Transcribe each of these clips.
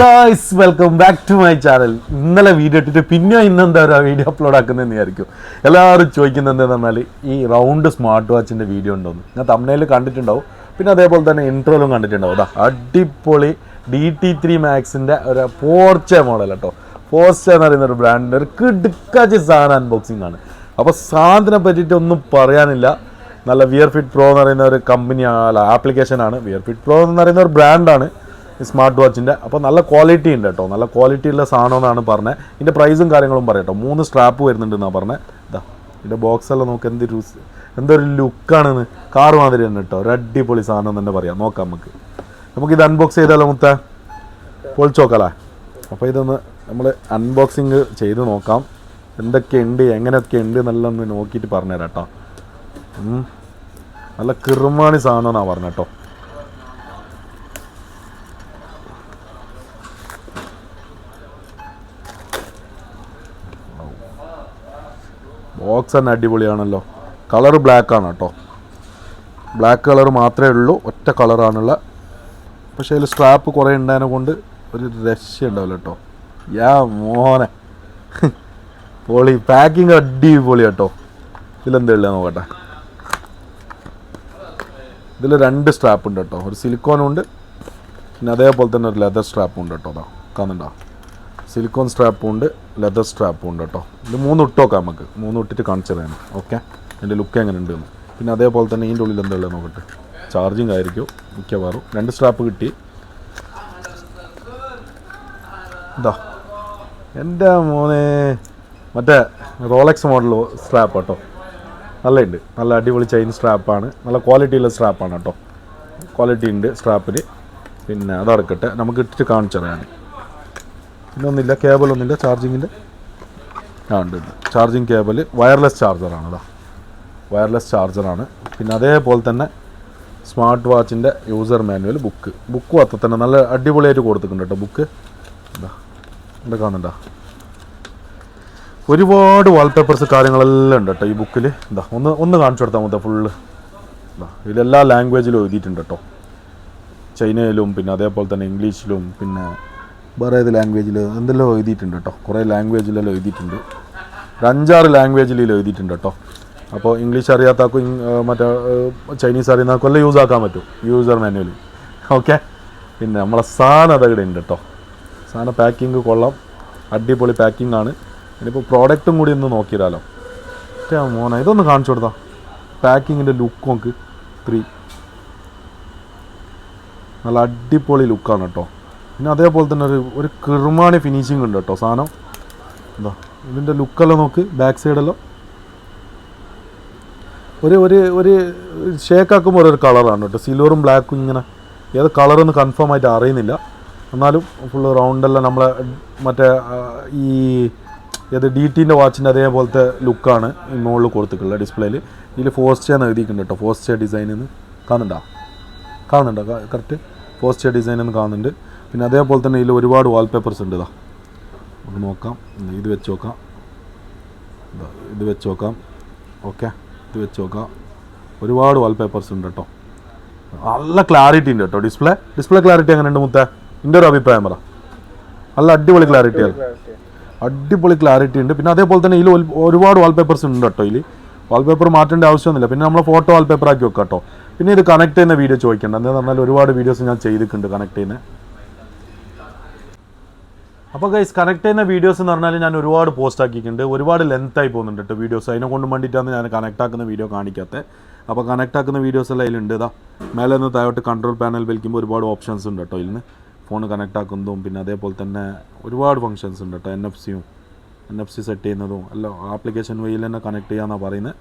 Guys, welcome back to my channel. ഇന്നലെ video ഇട്ടിട്ട് പിന്നെ ഇന്നെന്താ ഒരു വീഡിയോ അപ്ലോഡ് ആക്കുന്നതെന്ന് വിചാരിക്കും. എല്ലാവരും ചോദിക്കുന്നത് എന്താണെന്ന് പറഞ്ഞാൽ ഈ റൗണ്ട് സ്മാർട്ട് വാച്ചിൻ്റെ വീഡിയോ ഉണ്ടോന്ന്. ഞാൻ തംബ്നെയിൽ കണ്ടിട്ടുണ്ടാവും, പിന്നെ അതേപോലെ തന്നെ ഇൻട്രോയിലും കണ്ടിട്ടുണ്ടാവും. അതാ അടിപൊളി GT3 മാക്സിൻ്റെ ഒരു പോർച്ചെ മോഡൽ കേട്ടോ. പോർച്ചെ എന്ന് പറയുന്ന ഒരു ബ്രാൻഡിൻ്റെ ഒരു കിടുക്കാച്ചി സാധനം അൺബോക്സിംഗ് ആണ്. അപ്പോൾ സാധനത്തിനെ പറ്റിയിട്ട് ഒന്നും പറയാനില്ല. നല്ല വിയർ ഫിറ്റ് പ്രോ എന്ന് പറയുന്ന ഒരു കമ്പനി ആപ്ലിക്കേഷനാണ്. വിയർ ഫിറ്റ് പ്രോ എന്ന് പറയുന്ന ഒരു ബ്രാൻഡാണ് സ്മാർട്ട് വാച്ചിൻ്റെ. അപ്പോൾ നല്ല ക്വാളിറ്റി ഉണ്ട് കേട്ടോ, നല്ല ക്വാളിറ്റിയുള്ള സാധനമെന്നാണ് പറഞ്ഞത്. ഇതിൻ്റെ പ്രൈസും കാര്യങ്ങളും പറയട്ടോ. 3 സ്ട്രാപ്പ് വരുന്നുണ്ടെന്നാണ് പറഞ്ഞത്. ഇതാ ഇതിൻ്റെ ബോക്സെല്ലാം നോക്ക്, എന്തൊരു ലുക്കാണെന്ന്. കാറ് മാതിരി തന്നെ കേട്ടോ, ഒരു അടിപൊളി സാധനം തന്നെ പറയാം. നോക്കാം നമുക്കിത് അൺബോക്സ് ചെയ്താലോ മുത്ത, പൊളിച്ച് നോക്കാലേ. അപ്പോൾ ഇതൊന്ന് നമ്മൾ അൺബോക്സിങ് ചെയ്ത് നോക്കാം, എന്തൊക്കെയുണ്ട് എങ്ങനെയൊക്കെ ഉണ്ട് എന്നെല്ലാം ഒന്ന് നോക്കിയിട്ട് പറഞ്ഞുതരാം കേട്ടോ. നല്ല കിറുമാണി സാധനം എന്നാണ് പറഞ്ഞത് കേട്ടോ. ബോക്സ് തന്നെ അടിപൊളിയാണല്ലോ. കളറ് ബ്ലാക്ക് ആണ് കേട്ടോ, ബ്ലാക്ക് കളർ മാത്രമേ ഉള്ളൂ, ഒറ്റ കളറാണുള്ള. പക്ഷേ അതിൽ സ്ട്രാപ്പ് കുറേ ഉണ്ടായതിനെ കൊണ്ട് ഒരു രക്ഷ ഉണ്ടാവില്ല കേട്ടോ. യാ മോനെ പൊളി, പാക്കിങ് അടിപൊളി കേട്ടോ. ഇതിലെന്താ ഉള്ളത് നോക്കട്ടെ. ഇതിൽ 2 സ്ട്രാപ്പ് ഉണ്ട് കേട്ടോ, ഒരു സിലിക്കോനും ഉണ്ട്, പിന്നെ അതേപോലെ തന്നെ ഒരു ലെതർ സ്ട്രാപ്പും ഉണ്ട് കേട്ടോ. അതാ കാണുന്നുണ്ടോ, സിലിക്കോൺ സ്ട്രാപ്പും ഉണ്ട്, ലെതർ സ്ട്രാപ്പും ഉണ്ട് കേട്ടോ. ഇത് 3 ഇട്ട് നോക്കാം നമുക്ക്, 3 ഇട്ടിട്ട് കാണിച്ചു തരാം. ഓക്കെ, എൻ്റെ ലുക്ക് എങ്ങനെ ഉണ്ടെന്ന്. പിന്നെ അതേപോലെ തന്നെ ഇതിൻ്റെ ഉള്ളിൽ എന്താ ഉള്ളത് നോക്കട്ടെ. ചാർജിങ് ആയിരിക്കും മിക്കവാറും. 2 സ്ട്രാപ്പ് കിട്ടി. ഇതാ എൻ്റെ മോനെ മറ്റേ റോളക്സ് മോഡൽ സ്ട്രാപ്പ് കേട്ടോ. നല്ലുണ്ട്, നല്ല അടിപൊളി ചെയിൻ സ്ട്രാപ്പാണ്, നല്ല ക്വാളിറ്റിയുള്ള സ്ട്രാപ്പാണ് കേട്ടോ. ക്വാളിറ്റി ഉണ്ട് സ്ട്രാപ്പിന്. പിന്നെ അതടക്കട്ടെ, നമുക്ക് ഇട്ടിട്ട് കാണിച്ചു തരാം. പിന്നെ ഒന്നുമില്ല, കേബിളൊന്നുമില്ല ചാർജിങ്ങിൻ്റെ. ഉണ്ട് ചാർജിങ് കേബിൾ, വയർലെസ് ചാർജറാണ്. അതാ വയർലെസ് ചാർജറാണ്. പിന്നെ അതേപോലെ തന്നെ സ്മാർട്ട് വാച്ചിൻ്റെ യൂസർ മാനുവൽ, ബുക്കും അത്ര തന്നെ നല്ല അടിപൊളിയായിട്ട് കൊടുത്തിട്ടുണ്ട് കേട്ടോ. ബുക്ക് എന്താ എന്താ കാണുന്നുണ്ടോ, ഒരുപാട് വാൾപേപ്പേഴ്സ് കാര്യങ്ങളെല്ലാം ഉണ്ട് കേട്ടോ ഈ ബുക്കിൽ. എന്താ ഒന്ന് കാണിച്ചു കൊടുത്താൽ മതി ഫുള്ള്. എന്താ ഇതിലെല്ലാ ലാംഗ്വേജിലും എഴുതിയിട്ടുണ്ട് കേട്ടോ. ചൈനയിലും പിന്നെ അതേപോലെ തന്നെ ഇംഗ്ലീഷിലും പിന്നെ വേറെ ഏത് ലാംഗ്വേജിൽ എന്തെല്ലാം എഴുതിയിട്ടുണ്ട് കേട്ടോ. കുറേ ലാംഗ്വേജിലെല്ലാം എഴുതിയിട്ടുണ്ട്, ഒരു 5-6 ലാംഗ്വേജിൽ എഴുതിയിട്ടുണ്ട് കേട്ടോ. അപ്പോൾ ഇംഗ്ലീഷ് അറിയാത്താക്കും മറ്റേ ചൈനീസ് അറിയുന്നവർക്കും എല്ലാം യൂസ് ആക്കാൻ പറ്റും യൂസർ മാനുവൽ. ഓക്കെ, പിന്നെ നമ്മളെ സാധനം അതവിടെ ഉണ്ട് കേട്ടോ. സാധനം പാക്കിങ് കൊള്ളാം, അടിപൊളി പാക്കിംഗ് ആണ്. ഇനിയിപ്പോൾ പ്രോഡക്റ്റും കൂടി ഒന്ന് നോക്കിയിടാലോ. മോനെ ഇതൊന്ന് കാണിച്ചു കൊടുത്താൽ പാക്കിങ്ങിൻ്റെ ലുക്ക് നോക്ക്. 3 നല്ല അടിപൊളി ലുക്കാണ് കേട്ടോ. പിന്നെ അതേപോലെ തന്നെ ഒരു കിറുമാണി ഫിനിഷിങ് ഉണ്ട് കേട്ടോ സാധനം. എന്താ ഇതിൻ്റെ ലുക്കെല്ലാം നോക്ക്, ബാക്ക് സൈഡെല്ലാം ഒരു ഷേക്കാക്കുമ്പോൾ ഒരു കളറാണ് കേട്ടോ. സിൽവറും ബ്ലാക്കും ഇങ്ങനെ ഏത് കളറൊന്നും കൺഫേം ആയിട്ട് അറിയുന്നില്ല. എന്നാലും ഫുള്ള് റൗണ്ടെല്ലാം നമ്മളെ മറ്റേ ഈ ഏത് DTൻ്റെ വാച്ചിൻ്റെ അതേപോലത്തെ ലുക്കാണ് ഈ മുകളിൽ കൊടുത്തിട്ടുള്ളത് ഡിസ്പ്ലേയിൽ. ഇതിൽ പോർസ്ചെ എന്ന് എഴുതിയിട്ടുണ്ട് കേട്ടോ. പോർസ്ചെ ഡിസൈൻ എന്ന് കാണുന്നുണ്ടോ കറക്റ്റ് പോർസ്ചെ ഡിസൈൻ എന്ന് കാണുന്നുണ്ട്. പിന്നെ അതേപോലെ തന്നെ ഇതിൽ ഒരുപാട് വാൾപേപ്പേഴ്സ് ഉണ്ട്. ഇതാ നമുക്ക് നോക്കാം, ഇത് വെച്ച് നോക്കാം. ഇത് വെച്ച് നോക്കാം. ഓക്കെ, ഇത് വെച്ച് നോക്കാം. ഒരുപാട് വാൾപേപ്പേഴ്സ് ഉണ്ട് കേട്ടോ. നല്ല ക്ലാരിറ്റി ഉണ്ട് കേട്ടോ. ഡിസ്പ്ലേ ക്ലാരിറ്റി എങ്ങനെ ഉണ്ട് മുത്തേ? എൻ്റെ ഒരു അഭിപ്രായം പറ. നല്ല അടിപൊളി ക്ലാരിറ്റിയാണ്, അടിപൊളി ക്ലാരിറ്റി ഉണ്ട്. പിന്നെ അതേപോലെ തന്നെ ഇതിൽ ഒരുപാട് വാൾപേപ്പേഴ്സ് ഉണ്ട് കേട്ടോ. ഇതിൽ വാൾപേപ്പർ മാറ്റേണ്ട ആവശ്യമൊന്നുമില്ല. പിന്നെ നമ്മൾ ഫോട്ടോ വാൾപേപ്പർ ആക്കി വെക്കാം കേട്ടോ. പിന്നെ ഇത് കണക്ട് ചെയ്യുന്ന വീഡിയോ ചോദിക്കേണ്ട, എന്താണെന്ന് പറഞ്ഞാൽ ഒരുപാട് വീഡിയോസ് ഞാൻ ചെയ്തിട്ടുണ്ട് കണക്ട് ചെയ്യുന്ന. അപ്പോൾ ഗൈസ്, കണക്ട് ചെയ്യുന്ന വീഡിയോസ് എന്ന് പറഞ്ഞാൽ ഞാൻ ഒരുപാട് പോസ്റ്റ് ആക്കിയിട്ടുണ്ട്. ഒരുപാട് ലെങ്ത്തായി പോകുന്നുണ്ട് കേട്ടോ വീഡിയോസ്. അതിനെ കൊണ്ട് വേണ്ടിയിട്ടാണ് ഞാൻ കണക്ട് ആക്കുന്ന വീഡിയോ കാണിക്കാത്തത്. അപ്പോൾ കണക്ട് ആക്കുന്ന വീഡിയോസ് എല്ലാം അതിലുണ്ട്. ഇതാ മേലെ നിന്ന് താഴോട്ട് കൺട്രോൾ പാനൽ വലിക്കുമ്പോൾ ഒരുപാട് ഓപ്ഷൻസ് ഉണ്ട് കേട്ടോ. ഇതിന് ഫോൺ കണക്ട് ആക്കുന്നതും പിന്നെ അതേപോലെ തന്നെ ഒരുപാട് ഫങ്ഷൻസ് ഉണ്ട് കേട്ടോ. NFC സെറ്റ് ചെയ്യുന്നതും എല്ലാം ആപ്ലിക്കേഷൻ വഴിയിൽ തന്നെ കണക്ട് ചെയ്യാമെന്നാണ് പറയുന്നത്.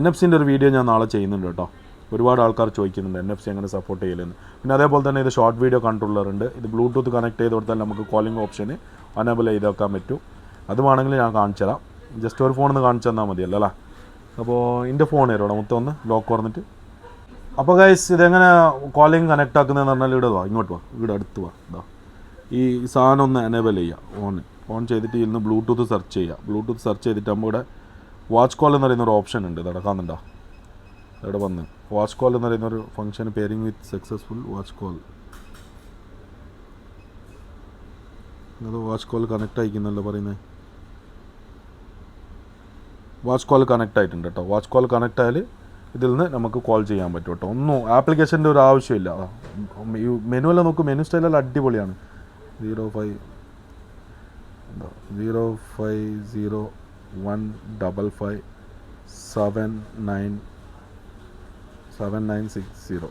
NFC-ൻ്റെ ഒരു വീഡിയോ ഞാൻ നാളെ ചെയ്യുന്നുണ്ട് കേട്ടോ. ഒരുപാട് ആൾക്കാർ ചോദിക്കുന്നുണ്ട് NFC എങ്ങനെ സപ്പോർട്ട് ചെയ്യലെന്ന്. പിന്നെ അതേപോലെ തന്നെ ഇത് ഷോർട്ട് വീഡിയോ കൺട്രോളർ ഉണ്ട്. ഇത് ബ്ലൂടൂത്ത് കണക്ട് ചെയ്ത് കൊടുത്താൽ നമുക്ക് കോളിംഗ് ഓപ്ഷന് അനേബിൾ ചെയ്ത് വെക്കാൻ പറ്റും. അത് വേണമെങ്കിൽ ഞാൻ കാണിച്ചു തരാം. ജസ്റ്റ് ഒരു ഫോണിൽ നിന്ന് കാണിച്ചു തന്നാൽ മതിയല്ലോ അല്ലേ. അപ്പോൾ എൻ്റെ ഫോൺ തരുമോ മൊത്തം ഒന്ന് ലോക്ക് പറഞ്ഞിട്ട്. അപ്പോൾ ഗൈസ്, ഇതെങ്ങനെ കോളിംഗ് കണക്ട് ആക്കുന്നതെന്ന് പറഞ്ഞാൽ ഇവിടെ വാ, ഇങ്ങോട്ട് വാ, ഇവിടെ അടുത്ത് വാ. ഇതാ ഈ സാധനം ഒന്ന് എനേബിൾ ചെയ്യുക. ഓൺ ചെയ്തിട്ട് ഇതിൽ നിന്ന് ബ്ലൂടൂത്ത് സെർച്ച് ചെയ്യുക. ബ്ലൂടൂത്ത് സെർച്ച് ചെയ്തിട്ട് നമ്മൾ ഇവിടെ വാച്ച് കോൾ എന്ന് പറയുന്ന ഒരു ഓപ്ഷൻ ഉണ്ട്. ഇത് കാണുന്നുണ്ടോ? ഇവിടെ വന്ന് വാച്ച് കോൾ എന്ന് പറയുന്ന ഒരു ഫംഗ്ഷൻ, പെയറിംഗ് വിത്ത് സക്സസ്ഫുൾ വാച്ച് കോൾ. അത് വാച്ച് കോൾ കണക്റ്റ് ആയിക്കുന്നല്ലോ പറയുന്നത്. വാച്ച് കോൾ കണക്റ്റ് ആയിട്ടുണ്ട് കേട്ടോ. വാച്ച് കോൾ കണക്റ്റ് ആയാൽ ഇതിൽ നിന്ന് നമുക്ക് കോൾ ചെയ്യാൻ പറ്റും കേട്ടോ. ഒന്നും ആപ്ലിക്കേഷൻ്റെ ഒരു ആവശ്യമില്ല. മെനുവെല്ലാം നോക്കും, മെനു സ്റ്റൈലെല്ലാം അടിപൊളിയാണ്. 050155797960796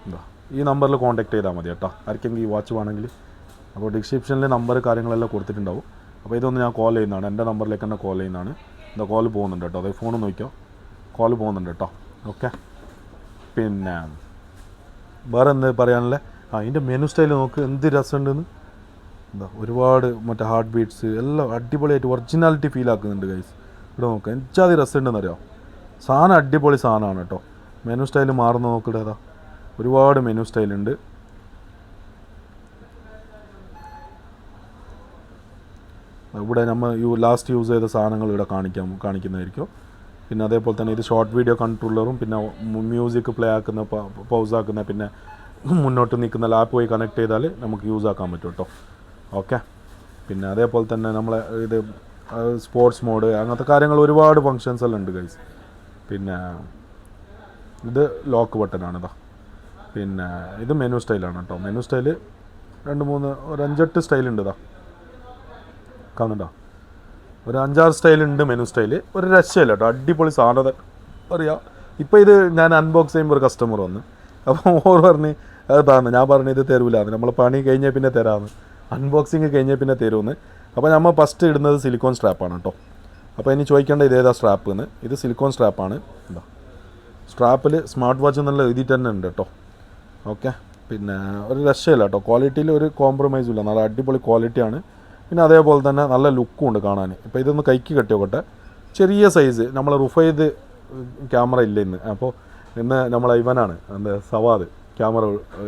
എന്താ ഈ നമ്പറിൽ കോൺടാക്ട് ചെയ്താൽ മതി കേട്ടോ, ആർക്കെങ്കിലും ഈ വാച്ച് വേണമെങ്കിൽ. അപ്പോൾ ഡിസ്ക്രിപ്ഷനിൽ നമ്പർ കാര്യങ്ങളെല്ലാം കൊടുത്തിട്ടുണ്ടാവും. അപ്പോൾ ഇതൊന്ന് ഞാൻ കോൾ ചെയ്യുന്നതാണ്, എൻ്റെ നമ്പറിലേക്ക് തന്നെ കോൾ ചെയ്യുന്നതാണ്. എന്താ കോൾ പോകുന്നുണ്ട് കേട്ടോ, അതായത് ഫോൺ നോക്കിയോ, കോൾ പോകുന്നുണ്ട് കേട്ടോ. ഓക്കെ, പിന്നെ വേറെ എന്ത് പറയാനല്ലേ, ഇതിൻ്റെ മെനു സ്റ്റൈൽ നോക്ക് എന്ത് രസമുണ്ടെന്ന്. എന്താ ഒരുപാട് മറ്റേ ഹാർട്ട് ബീറ്റ്സ് എല്ലാം അടിപൊളിയായിട്ട് ഒറിജിനാലിറ്റി ഫീൽ ആക്കുന്നുണ്ട് ഗൈസ്. ഇവിടെ നോക്കുക എനിക്കത് രസമുണ്ടെന്ന് അറിയാം. സാധനം അടിപൊളി സാധനമാണ് കേട്ടോ. മെനു സ്റ്റൈൽ മാറുന്ന നോക്കിയിട്ട് അതാ ഒരുപാട് മെനു സ്റ്റൈലുണ്ട്. ഇവിടെ നമ്മൾ ലാസ്റ്റ് യൂസ് ചെയ്ത സാധനങ്ങൾ ഇവിടെ കാണിക്കുന്നതായിരിക്കും. പിന്നെ അതേപോലെ തന്നെ ഇത് ഷോർട്ട് വീഡിയോ കൺട്രോളറും, പിന്നെ മ്യൂസിക് പ്ലേ ആക്കുന്ന, പൗസ് ആക്കുന്ന, പിന്നെ മുന്നോട്ട് നിൽക്കുന്ന ലാപ്പ് വഴി കണക്ട് ചെയ്താൽ നമുക്ക് യൂസ് ആക്കാൻ പറ്റും കേട്ടോ. ഓക്കെ, പിന്നെ അതേപോലെ തന്നെ നമ്മളെ ഇത് സ്പോർട്സ് മോഡ് അങ്ങനത്തെ കാര്യങ്ങൾ ഒരുപാട് ഫങ്ഷൻസ് എല്ലാം ഉണ്ട് ഗൈസ്. പിന്നെ ഇത് ലോക്ക് ബട്ടനാണ് ഇതാ. പിന്നെ ഇത് മെനു സ്റ്റൈലാണ് കേട്ടോ. മെനു സ്റ്റൈല് 5-8 സ്റ്റൈലുണ്ട് ഇതാ, കാണുന്നുണ്ടോ? ഒരു 5-6 സ്റ്റൈലുണ്ട് മെനു സ്റ്റൈല്. ഒരു രക്ഷയില്ല കേട്ടോ, അടിപൊളി സാധനം അറിയാം. ഇപ്പോൾ ഇത് ഞാൻ അൺബോക്സ് ചെയ്യുമ്പോൾ ഒരു കസ്റ്റമർ വന്ന്, അപ്പോൾ ഓർ പറഞ്ഞ് അത് താന്ന്, ഞാൻ പറഞ്ഞു ഇത് തരൂലാന്ന്, നമ്മൾ പണി കഴിഞ്ഞാൽ പിന്നെ തരാമെന്ന്, അൺബോക്സിങ് കഴിഞ്ഞാൽ പിന്നെ തരുമെന്ന്. അപ്പോൾ നമ്മൾ ഫസ്റ്റ് ഇടുന്നത് സിലിക്കോൺ സ്ട്രാപ്പാണ് കേട്ടോ. അപ്പോൾ ഇനി ചോദിക്കേണ്ട ഇതേതാ സ്ട്രാപ്പ് എന്ന്. ഇത് സിലിക്കോൺ സ്ട്രാപ്പാണ്. എന്താ സ്ട്രാപ്പിൽ സ്മാർട്ട് വാച്ച് എന്നുള്ള എഴുതിയിട്ട് തന്നെ ഉണ്ട് കേട്ടോ. ഓക്കെ, പിന്നെ ഒരു രക്ഷയില്ല കേട്ടോ, ക്വാളിറ്റിയിൽ ഒരു കോംപ്രമൈസും ഇല്ല, നല്ല അടിപൊളി ക്വാളിറ്റിയാണ്. പിന്നെ അതേപോലെ തന്നെ നല്ല ലുക്കും ഉണ്ട് കാണാൻ. ഇപ്പോൾ ഇതൊന്ന് കൈക്ക് കെട്ടിയോട്ടെ, ചെറിയ സൈസ്. നമ്മൾ റുഫൈദ് ക്യാമറ ഇല്ല ഇന്ന്, അപ്പോൾ ഇന്ന് നമ്മളെ ഇവനാണ് എന്താ സവാദ് ക്യാമറ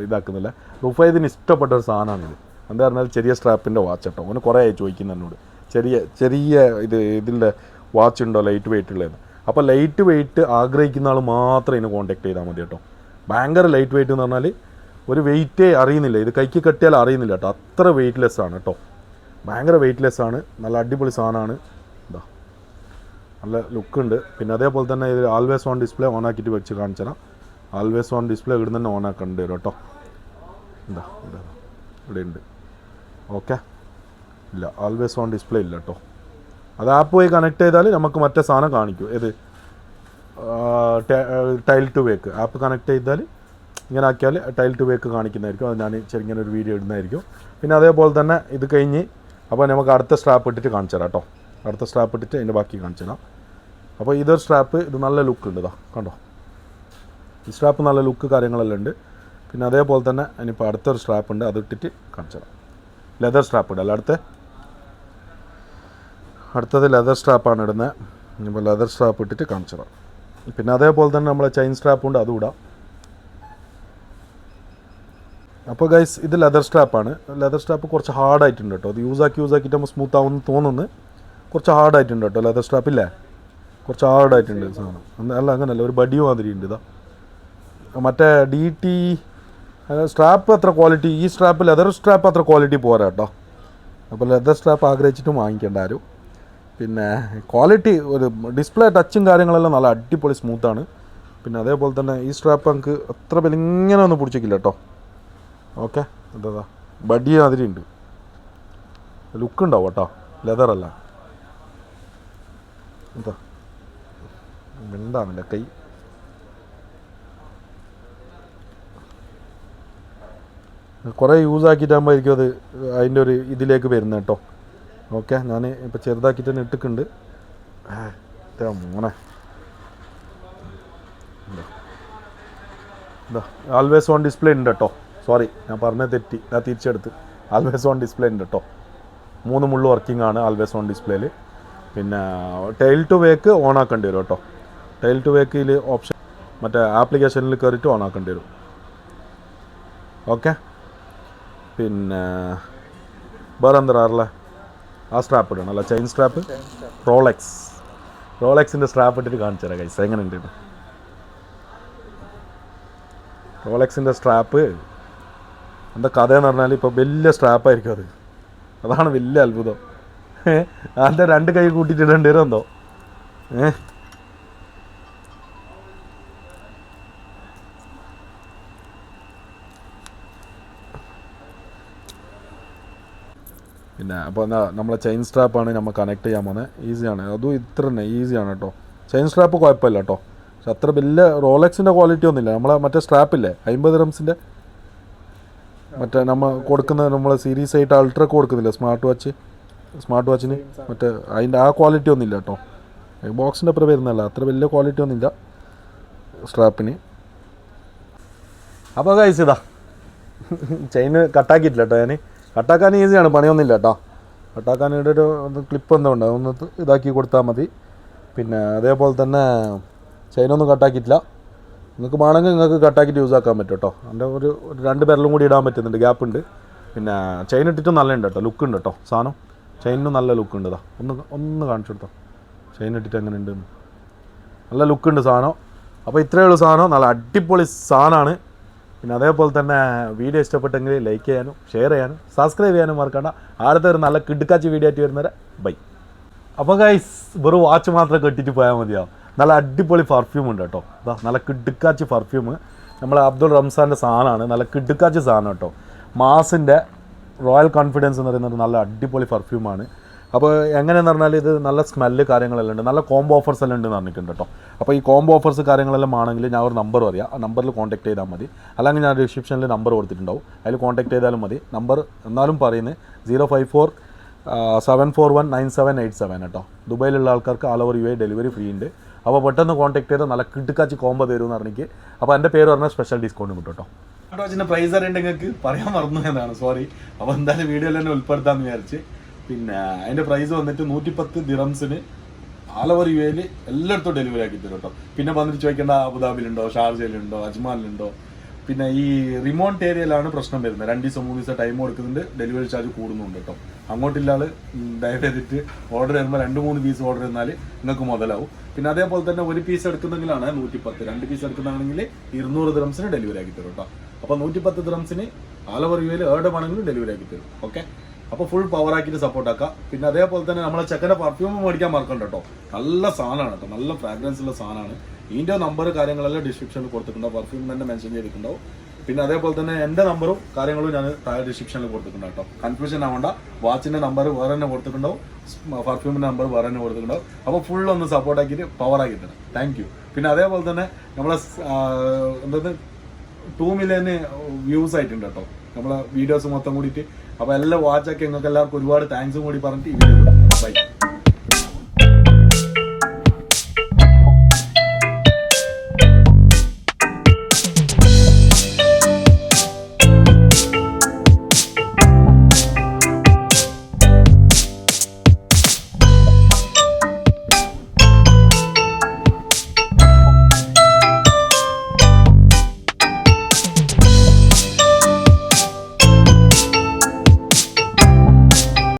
ഇതാക്കുന്നില്ല. റുഫൈദിന് ഇഷ്ടപ്പെട്ട ഒരു സാധനമാണിത്. എന്താ പറഞ്ഞാൽ ചെറിയ സ്ട്രാപ്പിൻ്റെ വാച്ച് കേട്ടോ. അവന് കുറേ ആയി ചോദിക്കുന്നു എന്നോട്, ചെറിയ ഇതിൻ്റെ വാച്ച് ഉണ്ടോ ലൈറ്റ് വെയിറ്റ് ഉള്ളതെന്ന്. അപ്പോൾ ലൈറ്റ് വെയിറ്റ് ആഗ്രഹിക്കുന്ന ആൾ മാത്രം ഇതിനെ കോൺടാക്ട് ചെയ്താൽ മതി കേട്ടോ. ഭയങ്കര ലൈറ്റ് വെയിറ്റ് എന്ന് പറഞ്ഞാൽ ഒരു വെയിറ്റേ അറിയുന്നില്ല, ഇത് കൈക്ക് കെട്ടിയാൽ അറിയുന്നില്ല കേട്ടോ, അത്ര വെയിറ്റ്ലെസ് ആണ് കേട്ടോ. ഭയങ്കര വെയിറ്റ്ലെസ് ആണ്, നല്ല അടിപൊളി സാധനമാണ്. എന്താ നല്ല ലുക്കുണ്ട്. പിന്നെ അതേപോലെ തന്നെ ഇത് ആൾവേസ് ഓൺ ഡിസ്പ്ലേ ഓൺ ആക്കിയിട്ട് വെച്ച് കാണിച്ചു തരാം. ആൾവേസ് ഓൺ ഡിസ്പ്ലേ ഇവിടെ തന്നെ ഓൺ ആക്കേണ്ടി വരും കേട്ടോ. എന്താ ഇവിടെ ഉണ്ട്. ഓക്കെ, ഇല്ല ആൾവേസ് ഓൺ ഡിസ്പ്ലേ ഇല്ല കേട്ടോ. അത് ആപ്പ് വഴി കണക്ട് ചെയ്താൽ നമുക്ക് മറ്റേ സാധനം കാണിക്കും. ഏത് tilt to wake up connect ചെയ്താൽ ഇങ്ങനെ ആക്കിയാൽ ടൈൽ ടു വേക്ക് കാണിക്കുന്നതായിരിക്കും. അത് ഞാൻ ചെറിയ ഒരു വീഡിയോ ഇടുന്നതായിരിക്കും. പിന്നെ അതേപോലെ തന്നെ ഇത് കഴിഞ്ഞ് അപ്പോൾ നമുക്ക് അടുത്ത സ്ട്രാപ്പ് ഇട്ടിട്ട് കാണിച്ചു തരാം കേട്ടോ. അടുത്ത സ്ട്രാപ്പ് ഇട്ടിട്ട് അതിൻ്റെ ബാക്കി കാണിച്ചു തരാം. അപ്പോൾ ഇതൊരു സ്ട്രാപ്പ്, ഇത് നല്ല ലുക്ക് ഉണ്ട് ഇതാ കണ്ടോ. ഈ സ്ട്രാപ്പ് നല്ല ലുക്ക് കാര്യങ്ങളെല്ലാം ഉണ്ട്. പിന്നെ അതേപോലെ തന്നെ ഇനിയിപ്പോൾ അടുത്തൊരു സ്ട്രാപ്പ് ഉണ്ട്, അത് ഇട്ടിട്ട് കാണിച്ചു തരാം. ലെതർ സ്ട്രാപ്പ് ഇടല്ല അടുത്തത് ലെതർ സ്ട്രാപ്പാണ് ഇടുന്നത്. ഇപ്പോൾ ലെതർ സ്ട്രാപ്പ് ഇട്ടിട്ട് കാണിച്ചു തരാം. പിന്നെ അതേപോലെ തന്നെ നമ്മളെ ചെയിൻ സ്ട്രാപ്പുണ്ട്, അതും ഇടാം. അപ്പോൾ ഗൈസ് ഇത് ലെതർ സ്ട്രാപ്പാണ്. ലെതർ സ്ട്രാപ്പ് കുറച്ച് ഹാർഡായിട്ടുണ്ട് കേട്ടോ. അത് യൂസ് ആക്കിയിട്ട് നമ്മൾ സ്മൂത്ത് ആവുമെന്ന് തോന്നുന്നു. കുറച്ച് ഹാർഡായിട്ടുണ്ട് കേട്ടോ ലെതർ സ്ട്രാപ്പില്ലേ, കുറച്ച് ഹാർഡായിട്ടുണ്ട് സാധനം. അല്ല അങ്ങനെയല്ല, ഒരു ബഡിയോ മാതിരി ഉണ്ട് ഇതാ. മറ്റേ DT സ്ട്രാപ്പ് അത്ര ക്വാളിറ്റി, ഈ സ്ട്രാപ്പ് ലെതർ സ്ട്രാപ്പ് അത്ര ക്വാളിറ്റി പോരാ കേട്ടോ. അപ്പോൾ ലെതർ സ്ട്രാപ്പ് ആഗ്രഹിച്ചിട്ടും വാങ്ങിക്കേണ്ട ആരും. പിന്നെ ക്വാളിറ്റി ഒരു ഡിസ്പ്ലേ ടച്ചും കാര്യങ്ങളെല്ലാം നല്ല അടിപൊളി സ്മൂത്താണ്. പിന്നെ അതേപോലെ തന്നെ ഈ സ്ട്രാപ്പ് നമുക്ക് അത്ര ഇങ്ങനെ ഒന്നും പിടിച്ചിട്ടില്ല കേട്ടോ. ഓക്കെ, എന്താ ബഡി മാതിരി ഉണ്ട്, ലുക്ക് ഉണ്ടാവും കേട്ടോ, ലെതറല്ല. എന്താ എന്താണല്ലേ കൈ കുറേ യൂസ് ആക്കിയിട്ടാകുമ്പോഴായിരിക്കും അത് അതിൻ്റെ ഒരു ഇതിലേക്ക് വരുന്നത് കേട്ടോ. ഓക്കെ, ഞാൻ ഇപ്പോൾ ചെറുതാക്കിയിട്ട് തന്നെ ഇട്ടിട്ടുണ്ട്. മോനെ എന്താ ആൾവേസ് ഓൺ ഡിസ്പ്ലേ ഉണ്ട് കേട്ടോ. സോറി, ഞാൻ പറഞ്ഞത് തെറ്റി, ഞാൻ തിരിച്ചെടുത്ത്. ആൾവേസ് ഓൺ ഡിസ്പ്ലേ ഉണ്ട് കേട്ടോ. 3 മുള്ള് വർക്കിംഗ് ആണ് ആൾവേസ് ഓൺ ഡിസ്പ്ലേയിൽ. പിന്നെ ടൈൽ ടു വേക്ക് ഓൺ ആക്കേണ്ടി വരും കേട്ടോ. ടൈൽ ടു വേക്കിൽ ഓപ്ഷൻ മറ്റേ ആപ്ലിക്കേഷനിൽ കയറിയിട്ട് ഓൺ ആക്കേണ്ടി വരും. ഓക്കെ, പിന്നെ വേറെ എന്താ ആ സ്ട്രാപ്പ് ഇടണം അല്ല, ചെയിൻ സ്ട്രാപ്പ്. റോളക്സിൻ്റെ സ്ട്രാപ്പ് ഇട്ടിട്ട് കാണിച്ചു തരാം ഗൈസ് എങ്ങനെ ഉണ്ട്. റോളക്സിൻ്റെ സ്ട്രാപ്പ് എന്താ കഥ എന്ന് പറഞ്ഞാൽ ഇപ്പോൾ വലിയ സ്ട്രാപ്പായിരിക്കും അത്. അതാണ് വലിയ അത്ഭുതം. അതിൻ്റെ 2 കൈ കൂട്ടിയിട്ടിടേണ്ടി വരും എന്തോ. പിന്നെ അപ്പോൾ എന്താ നമ്മളെ ചെയിൻ സ്ട്രാപ്പാണ് നമ്മൾ കണക്ട് ചെയ്യാൻ പോകുന്നത്. ഈസിയാണ്, അതും ഇത്ര തന്നെ ഈസിയാണ് കേട്ടോ. ചെയിൻ സ്ട്രാപ്പ് കുഴപ്പമില്ല കേട്ടോ, പക്ഷെ അത്ര വലിയ റോളക്സിൻ്റെ ക്വാളിറ്റി ഒന്നുമില്ല. നമ്മളെ മറ്റേ സ്ട്രാപ്പില്ലേ 50 റംസിൻ്റെ, മറ്റേ നമ്മൾ കൊടുക്കുന്ന നമ്മൾ സീരീസ് ആയിട്ട് അൾട്രക്ക് കൊടുക്കുന്നില്ല സ്മാർട്ട് വാച്ചിന്, മറ്റേ അതിൻ്റെ ആ ക്വാളിറ്റി ഒന്നുമില്ല കേട്ടോ. ബോക്സിൻ്റെ അപ്പുറം വരുന്നതല്ല, അത്ര വലിയ ക്വാളിറ്റി ഒന്നുമില്ല സ്ട്രാപ്പിന്. അപ്പോൾ ഗൈസ് ഇതാ ചെയിൻ കട്ടാക്കിയിട്ടില്ല കേട്ടോ. ഞാൻ കട്ടാക്കാൻ ഈസിയാണ്, പണിയൊന്നുമില്ല കേട്ടോ. കട്ടാക്കാൻ ഇവിടെ ഒരു ക്ലിപ്പ് എന്തോ ഉണ്ട്, ഒന്ന് ഇതാക്കി കൊടുത്താൽ മതി. പിന്നെ അതേപോലെ തന്നെ ചെയിനൊന്നും കട്ടാക്കിയിട്ടില്ല. നിങ്ങൾക്ക് വേണമെങ്കിൽ നിങ്ങൾക്ക് കട്ടാക്കിയിട്ട് യൂസ് ആക്കാൻ പറ്റും കേട്ടോ. എൻ്റെ ഒരു 2 പേരിലും കൂടി ഇടാൻ പറ്റുന്നുണ്ട്, ഗ്യാപ്പ് ഉണ്ട്. പിന്നെ ചെയിൻ ഇട്ടിട്ട് നല്ല ഉണ്ട് കേട്ടോ, ലുക്ക് ഉണ്ട് കേട്ടോ സാധനം. ചെയിനിന് നല്ല ലുക്ക് ഉണ്ട്. ഇതാ ഒന്ന് കാണിച്ചു കൊടുത്തോ ചെയിൻ ഇട്ടിട്ട് എങ്ങനെ ഉണ്ട്, നല്ല ലുക്ക് ഉണ്ട് സാധനം. അപ്പോൾ ഇത്രയേ ഉള്ളൂ സാധനം, നല്ല അടിപൊളി സാധനമാണ്. പിന്നെ അതേപോലെ തന്നെ വീഡിയോ ഇഷ്ടപ്പെട്ടെങ്കിൽ ലൈക്ക് ചെയ്യാനും ഷെയർ ചെയ്യാനും സബ്സ്ക്രൈബ് ചെയ്യാനും മറക്കണ്ട. അടുത്ത ഒരു നല്ല കിടുക്കാച്ചി വീഡിയോ ആയിട്ട് വരുന്നവരെ ബൈ. അപ്പോൾ ഗൈസ് വെറും വാച്ച് മാത്രം കെട്ടിയിട്ട് പോയാൽ മതിയാവും. നല്ല അടിപൊളി പെർഫ്യൂം ഉണ്ട് കേട്ടോ. ഇതാ നല്ല കിടുക്കാച്ചി പെർഫ്യൂം, നമ്മളെ അബ്ദുൾ റംസാൻ്റെ സാധനമാണ്. നല്ല കിടുക്കാച്ചി സാധനം കേട്ടോ. മാസിൻ്റെ റോയൽ കോൺഫിഡൻസ് എന്ന് പറയുന്നത് നല്ല അടിപൊളി പെർഫ്യൂമാണ്. അപ്പോൾ എങ്ങനെയെന്ന് പറഞ്ഞാൽ ഇത് നല്ല സ്മെല്ല് കാര്യങ്ങളെല്ലാം ഉണ്ട്, നല്ല കോംബോ ഓഫേഴ്സ് എല്ലാം ഉണ്ടെന്ന് പറഞ്ഞിട്ടുണ്ട് കേട്ടോ. അപ്പോൾ ഈ കോംബോ ഓഫേഴ്സ് കാര്യങ്ങളെല്ലാം ആണെങ്കിൽ ഞാൻ ഒരു നമ്പർ പറയാം, ആ നമ്പറിൽ കോൺടാക്ട് ചെയ്താൽ മതി. അല്ലെങ്കിൽ ഞാൻ ഡിസ്ക്രിപ്ഷനിൽ നമ്പർ കൊടുത്തിട്ടുണ്ടാവും, അതിൽ കോൺടാക്ട് ചെയ്താലും മതി. നമ്പർ എന്നാലും പറയുന്നത് 054-741-9787 കേട്ടോ. ദുബൈയിലുള്ള ആൾക്കാർക്ക് all over UAE delivery free ഉണ്ട്. അപ്പോൾ പെട്ടെന്ന് കോൺടാക്ട് ചെയ്താൽ നല്ല കിടുക്കാച്ചി കോംബോ തരുമെന്ന് പറഞ്ഞിട്ട്. അപ്പോൾ എൻ്റെ പേര് പറഞ്ഞാൽ സ്പെഷ്യൽ ഡിസ്കൗണ്ട് കിട്ടും കേട്ടോ. വാച്ചിൻ്റെ പ്രൈസ് അറിയേണ്ട നിങ്ങൾക്ക് പറയാൻ മറന്നു എന്നാണ്, സോറി. അപ്പോൾ എന്തായാലും വീഡിയോയിൽ തന്നെ ഉൾപ്പെടുത്താമെന്ന് വിചാരിച്ച്. പിന്നെ അതിൻ്റെ പ്രൈസ് വന്നിട്ട് 110 ദിറംസിന് all over UAE എല്ലായിടത്തും ഡെലിവറി ആക്കി തരും കേട്ടോ. പിന്നെ വന്നിട്ട് ചോദിക്കേണ്ട അബുദാബിയിലുണ്ടോ, ഷാർജയിലുണ്ടോ, അജ്മാനിലുണ്ടോ. പിന്നെ ഈ റിമോട്ട് ഏരിയയിലാണ് പ്രശ്നം വരുന്നത്. 2 ദിവസം 3 ദിവസം ടൈം കൊടുക്കുന്നുണ്ട്, ഡെലിവറി ചാർജ് കൂടുന്നുണ്ട് കേട്ടോ. അങ്ങോട്ടുള്ള ആൾ ദയവ് ചെയ്തിട്ട് ഓർഡർ ചെയ്യുമ്പോൾ 2-3 പീസ് ഓർഡർ ചെയ്താൽ നിങ്ങൾക്ക് മുതലാവും. പിന്നെ അതേപോലെ തന്നെ 1 പീസ് എടുക്കുന്നെങ്കിലാണ് 110, 2 പീസ് എടുക്കുന്നതാണെങ്കിൽ 200 ദിറംസിന് ഡെലിവറി ആക്കി തരും കേട്ടോ. അപ്പോൾ 110 ദിറംസിന് all over UAE എവിടെ വേണമെങ്കിലും ഡെലിവറി ആക്കി തരും. ഓക്കെ, അപ്പോൾ ഫുൾ പവർ ആക്കിയിട്ട് സപ്പോർട്ട് ആക്കാം. പിന്നെ അതേപോലെ തന്നെ നമ്മളെ ചെക്കൻ്റെ പെർഫ്യൂം മേടിക്കാൻ മറക്കണ്ട കേട്ടോ. നല്ല സാധനമാണ് കേട്ടോ, നല്ല ഫ്രാഗ്രൻസ് ഉള്ള സാധനമാണ്. ഇതിൻ്റെ നമ്പർ കാര്യങ്ങളെല്ലാം ഡിസ്ക്രിപ്ഷനിൽ കൊടുത്തിട്ടുണ്ടാവും, പെർഫ്യൂം തന്നെ മെൻഷൻ ചെയ്തിട്ടുണ്ടാവും. പിന്നെ അതേപോലെ തന്നെ എൻ്റെ നമ്പറും കാര്യങ്ങളും ഞാൻ താഴെ ഡിസ്ക്രിപ്ഷനിൽ കൊടുത്തിട്ടുണ്ടാവും കേട്ടോ. കൺഫ്യൂഷൻ ആവണ്ട, വാച്ചിൻ്റെ നമ്പർ വേറെ തന്നെ കൊടുത്തിട്ടുണ്ടാവും, പെർഫ്യൂമിൻ്റെ നമ്പർ വേറെ തന്നെ കൊടുത്തിട്ടുണ്ടാവും. അപ്പോൾ ഫുൾ ഒന്ന് സപ്പോർട്ട് ആക്കിയിട്ട് പവർ ആക്കി തരാം. Thank you. പിന്നെ അതേപോലെ തന്നെ നമ്മളെ എന്തത് 2 മില്യൺ വ്യൂസ് ആയിട്ടുണ്ട് കേട്ടോ നമ്മളെ വീഡിയോസ് മൊത്തം കൂടിയിട്ട്. അപ്പോൾ എല്ലാം വാച്ചൊക്കെ നിങ്ങൾക്ക് എല്ലാവർക്കും ഒരുപാട് താങ്ക്സും കൂടി പറഞ്ഞിട്ട് ഈ വീഡിയോ